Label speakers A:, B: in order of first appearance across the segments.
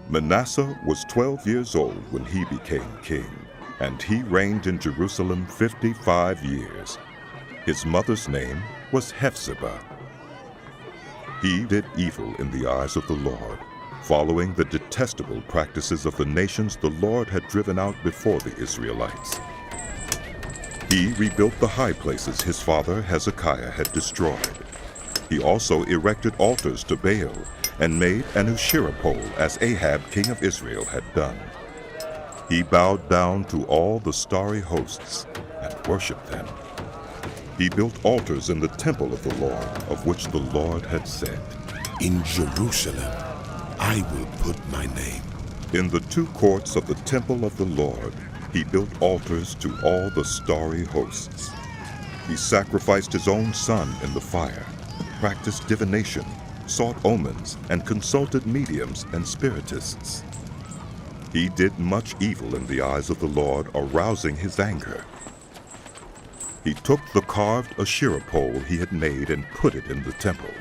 A: Manasseh was 12 years old when he became king, and he reigned in Jerusalem 55 years. His mother's name was Hephzibah. He did evil in the eyes of the Lord, following the detestable practices of the nations the Lord had driven out before the Israelites. He rebuilt the high places his father Hezekiah had destroyed. He also erected altars to Baal and made an Asherah pole as Ahab, king of Israel, had done. He bowed down to all the starry hosts and worshipped them. He built altars in the temple of the Lord, of which the Lord had said,
B: "In Jerusalem I will put my name."
A: In the two courts of the temple of the Lord, he built altars to all the starry hosts. He sacrificed his own son in the fire, practiced divination, sought omens, and consulted mediums and spiritists. He did much evil in the eyes of the Lord, arousing his anger. He took the carved Asherah pole he had made and put it in the temple,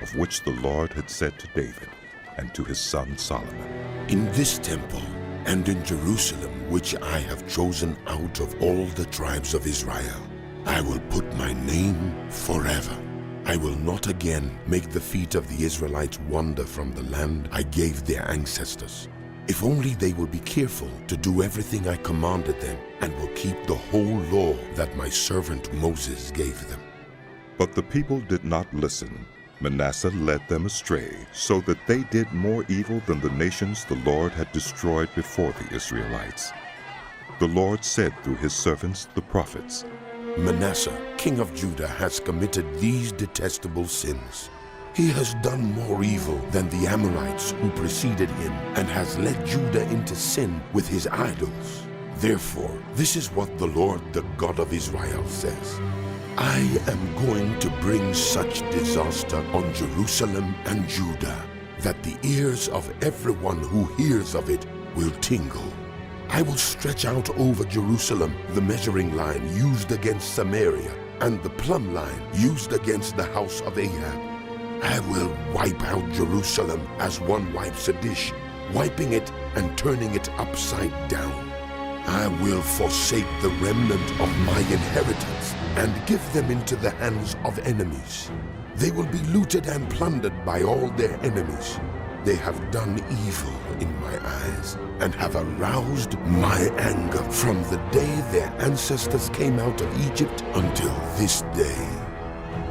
A: of which the Lord had said to David and to his son Solomon,
B: "In this temple and in Jerusalem, which I have chosen out of all the tribes of Israel, I will put my name forever. I will not again make the feet of the Israelites wander from the land I gave their ancestors. If only they will be careful to do everything I commanded them and will keep the whole law that my servant Moses gave them."
A: But the people did not listen. Manasseh led them astray, so that they did more evil than the nations the Lord had destroyed before the Israelites. The Lord said through his servants the prophets,
B: "Manasseh, king of Judah, has committed these detestable sins. He has done more evil than the Amorites who preceded him, and has led Judah into sin with his idols. Therefore, this is what the Lord, the God of Israel, says. I am going to bring such disaster on Jerusalem and Judah that the ears of everyone who hears of it will tingle. I will stretch out over Jerusalem the measuring line used against Samaria and the plumb line used against the house of Ahab. I will wipe out Jerusalem as one wipes a dish, wiping it and turning it upside down. I will forsake the remnant of my inheritance and give them into the hands of enemies. They will be looted and plundered by all their enemies. They have done evil in my eyes and have aroused my anger from the day their ancestors came out of Egypt until this day."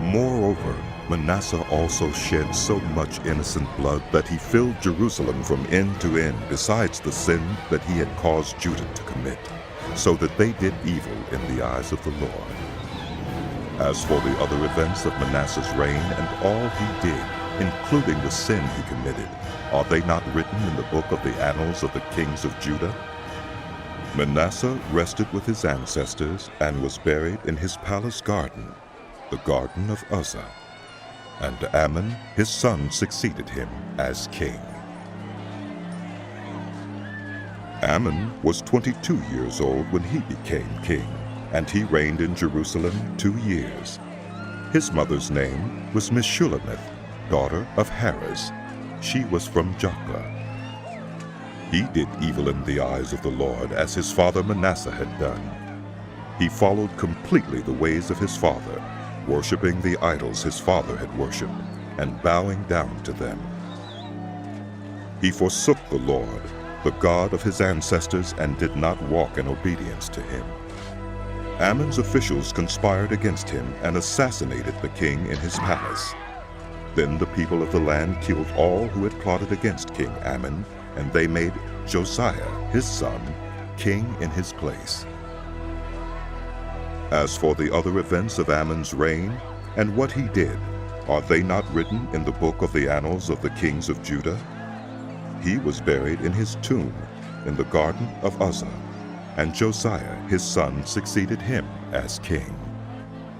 A: Moreover, Manasseh also shed so much innocent blood that he filled Jerusalem from end to end, besides the sin that he had caused Judah to commit, so that they did evil in the eyes of the Lord. As for the other events of Manasseh's reign and all he did, including the sin he committed, are they not written in the book of the annals of the kings of Judah? Manasseh rested with his ancestors and was buried in his palace garden, the garden of Uzzah. And Amon, his son, succeeded him as king. Amon was 22 years old when he became king, and he reigned in Jerusalem 2 years. His mother's name was Meshullemeth, daughter of Harez. She was from Joppa. He did evil in the eyes of the Lord, as his father Manasseh had done. He followed completely the ways of his father, worshiping the idols his father had worshipped, and bowing down to them. He forsook the Lord, the God of his ancestors, and did not walk in obedience to him. Amon's officials conspired against him and assassinated the king in his palace. Then the people of the land killed all who had plotted against King Amon, and they made Josiah, his son, king in his place. As for the other events of Amon's reign and what he did, are they not written in the book of the annals of the kings of Judah? He was buried in his tomb in the garden of Uzzah, and Josiah his son succeeded him as king.